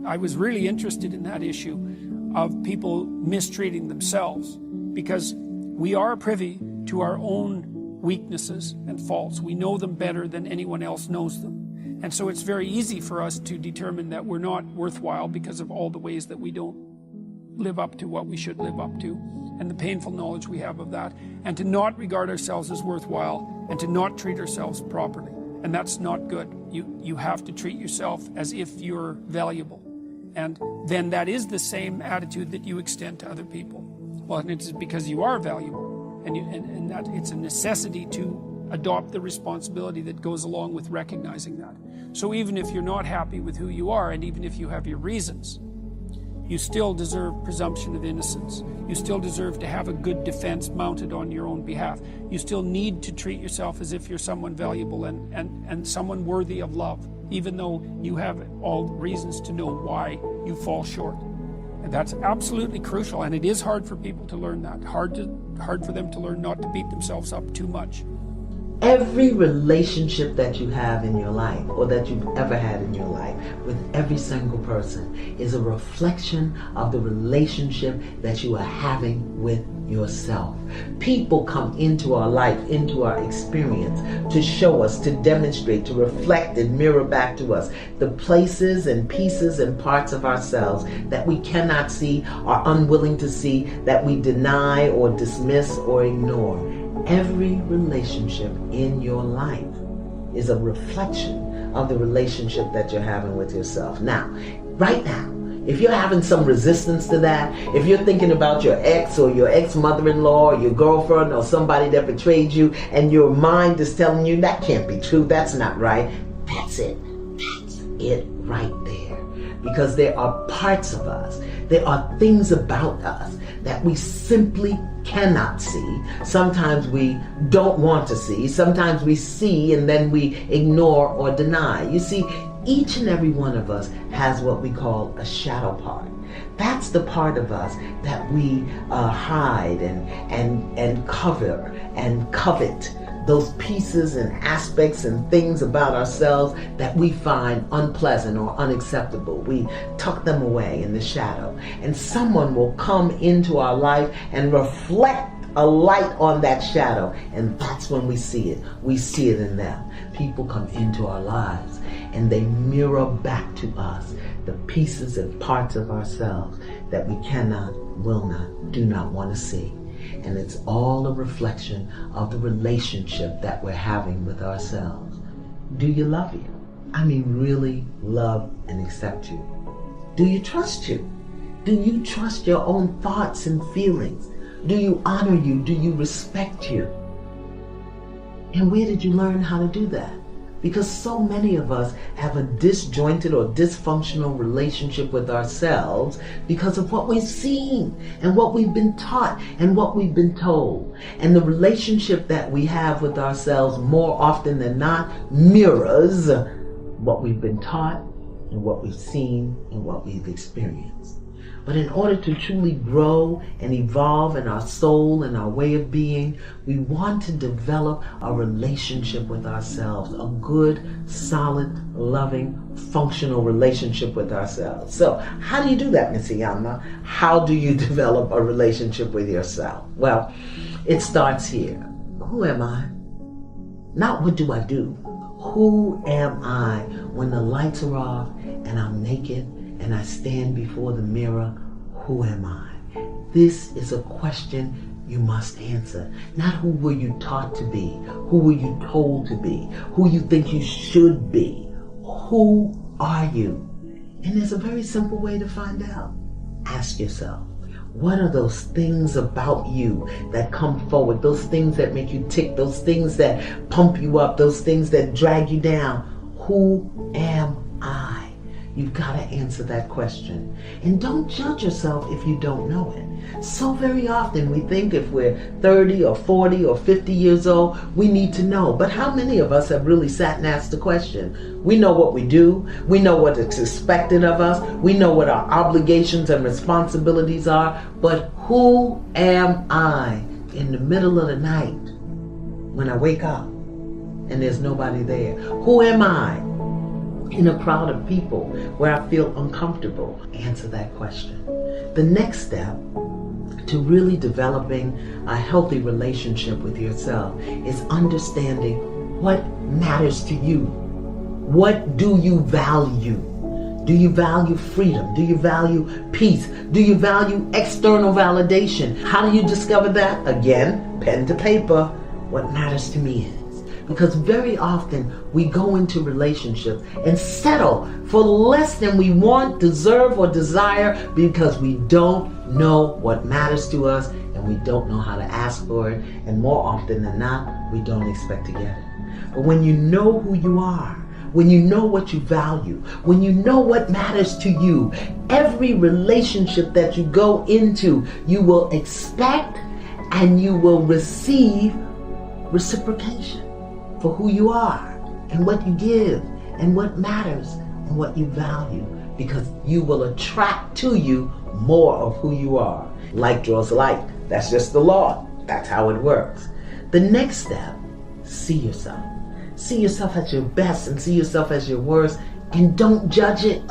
I was really interested in that issue of people mistreating themselves, because we are privy to our own weaknesses and faults. We know them better than anyone else knows them. And so it's very easy for us to determine that we're not worthwhile because of all the ways that we don't live up to what we should live up to, and the painful knowledge we have of that, and to not regard ourselves as worthwhile, and to not treat ourselves properly. And that's not good. You have to treat yourself as if you're valuable. And then that is the same attitude that you extend to other people. Well, and it's because you are valuable, and that it's a necessity to adopt the responsibility that goes along with recognizing that. So even if you're not happy with who you are, and even if you have your reasons, you still deserve presumption of innocence. You still deserve to have a good defense mounted on your own behalf. You still need to treat yourself as if you're someone valuable and someone worthy of love, even though you have all reasons to know why you fall short. And that's absolutely crucial, and it is hard for people to learn that. Hard for them to learn not to beat themselves up too much. Every relationship that you have in your life, or that you've ever had in your life, with every single person, is a reflection of the relationship that you are having with yourself. People come into our life, into our experience, to show us, to demonstrate, to reflect and mirror back to us the places and pieces and parts of ourselves that we cannot see, are unwilling to see, that we deny or dismiss or ignore. Every relationship in your life is a reflection of the relationship that you're having with yourself. Now, right now, if you're having some resistance to that, if you're thinking about your ex or your ex-mother-in-law or your girlfriend or somebody that betrayed you, and your mind is telling you that can't be true, that's not right, that's it. That's it right there. Because there are parts of us, there are things about us that we simply cannot see. Sometimes we don't want to see. Sometimes we see and then we ignore or deny. You see, each and every one of us has what we call a shadow part. That's the part of us that we hide and cover and covet. Those pieces and aspects and things about ourselves that we find unpleasant or unacceptable. We tuck them away in the shadow. And someone will come into our life and reflect a light on that shadow. And that's when we see it. We see it in them. People come into our lives and they mirror back to us the pieces and parts of ourselves that we cannot, will not, do not want to see. And it's all a reflection of the relationship that we're having with ourselves. Do you love you? I mean, really love and accept you? Do you trust you? Do you trust your own thoughts and feelings? Do you honor you? Do you respect you? And where did you learn how to do that? Because so many of us have a disjointed or dysfunctional relationship with ourselves because of what we've seen and what we've been taught and what we've been told. And the relationship that we have with ourselves more often than not mirrors what we've been taught and what we've seen and what we've experienced. But in order to truly grow and evolve in our soul and our way of being, we want to develop a relationship with ourselves, a good, solid, loving, functional relationship with ourselves. So how do you do that, Miss Iyama? How do you develop a relationship with yourself? Well, it starts here. Who am I? Not what do I do. Who am I when the lights are off and I'm naked and I stand before the mirror? Who am I? This is a question you must answer. Not who were you taught to be, who were you told to be, who you think you should be. Who are you? And there's a very simple way to find out. Ask yourself, what are those things about you that come forward, those things that make you tick, those things that pump you up, those things that drag you down? Who am I? You've got to answer that question. And don't judge yourself if you don't know it. So very often we think if we're 30 or 40 or 50 years old, we need to know. But how many of us have really sat and asked the question? We know what we do. We know what is expected of us. We know what our obligations and responsibilities are. But who am I in the middle of the night when I wake up and there's nobody there? Who am I in a crowd of people where I feel uncomfortable? Answer that question. The next step to really developing a healthy relationship with yourself is understanding what matters to you. What do you value? Do you value freedom? Do you value peace? Do you value external validation? How do you discover that? Again, pen to paper. What matters to me is, because very often we go into relationships and settle for less than we want, deserve, or desire because we don't know what matters to us and we don't know how to ask for it, and more often than not, we don't expect to get it. But when you know who you are, when you know what you value, when you know what matters to you, every relationship that you go into, you will expect and you will receive reciprocation for who you are and what you give and what matters and what you value, because you will attract to you more of who you are. Like draws like. That's just the law. That's how it works. The next step, see yourself. See yourself at your best and see yourself as your worst, and don't judge it.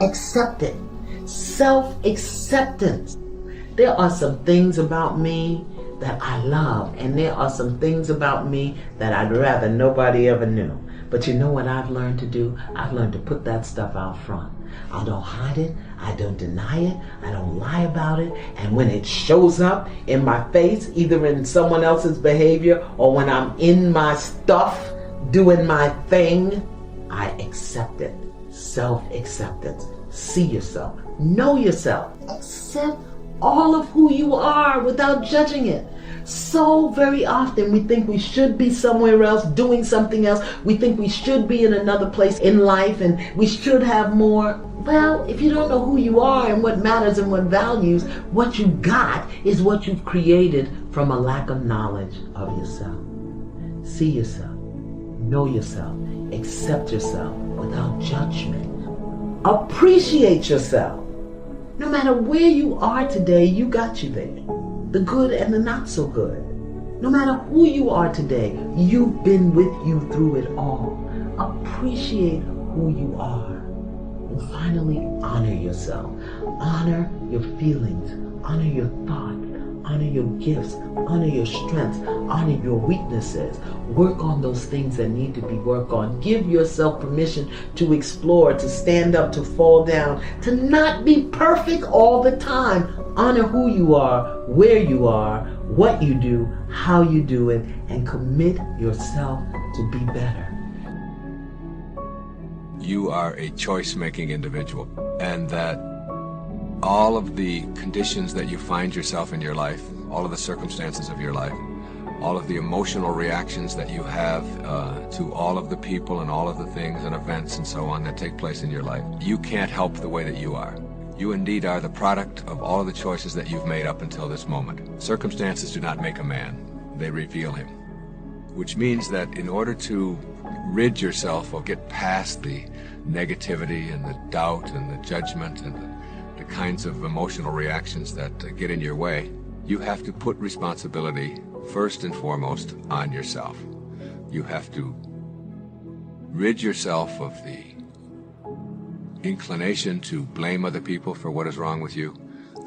Accept it. Self-acceptance. There are some things about me that I love, and there are some things about me that I'd rather nobody ever knew. But you know what I've learned to do? I've learned to put that stuff out front. I don't hide it. I don't deny it. I don't lie about it. And when it shows up in my face, either in someone else's behavior or when I'm in my stuff, doing my thing, I accept it. Self-acceptance. See yourself. Know yourself. Accept all of who you are without judging it. So very often we think we should be somewhere else, doing something else. We think we should be in another place in life and we should have more. Well, if you don't know who you are and what matters and what values, what you got is what you've created from a lack of knowledge of yourself. See yourself. Know yourself. Accept yourself without judgment. Appreciate yourself. No matter where you are today, you got you there. The good and the not so good. No matter who you are today, you've been with you through it all. Appreciate who you are. And finally, honor yourself. Honor your feelings. Honor your thoughts. Honor your gifts. Honor your strengths. Honor your weaknesses. Work on those things that need to be worked on. Give yourself permission to explore, to stand up, to fall down, to not be perfect all the time. Honor who you are, where you are, what you do, how you do it, and commit yourself to be better. You are a choice-making individual, and that all of the conditions that you find yourself in your life, all of the circumstances of your life, all of the emotional reactions that you have to all of the people and all of the things and events and so on that take place in your life, you can't help the way that you are. You indeed are the product of all of the choices that you've made up until this moment. Circumstances do not make a man, they reveal him. Which means that in order to rid yourself or get past the negativity and the doubt and the judgment and the kinds of emotional reactions that get in your way, you have to put responsibility first and foremost on yourself. You have to rid yourself of the inclination to blame other people for what is wrong with you,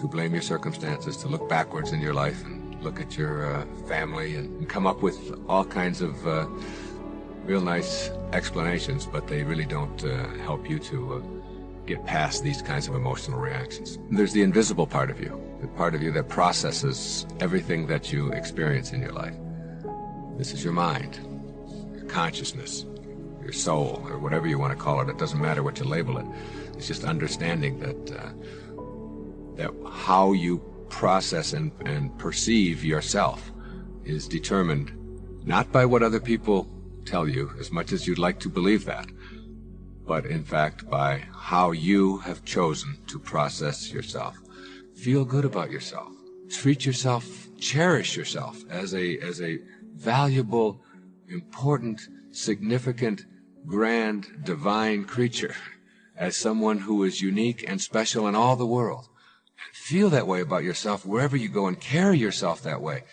to blame your circumstances, to look backwards in your life and look at your family and come up with all kinds of real nice explanations, but they really don't help you to get past these kinds of emotional reactions. There's the invisible part of you, the part of you that processes everything that you experience in your life. This is your mind, your consciousness, your soul, or whatever you want to call it. It doesn't matter what you label it. It's just understanding that how you process and perceive yourself is determined not by what other people tell you, as much as you'd like to believe that, but in fact by how you have chosen to process yourself. Feel good about yourself. Treat yourself, cherish yourself as a valuable, important, significant, grand, divine creature, as someone who is unique and special in all the world. And feel that way about yourself wherever you go and carry yourself that way.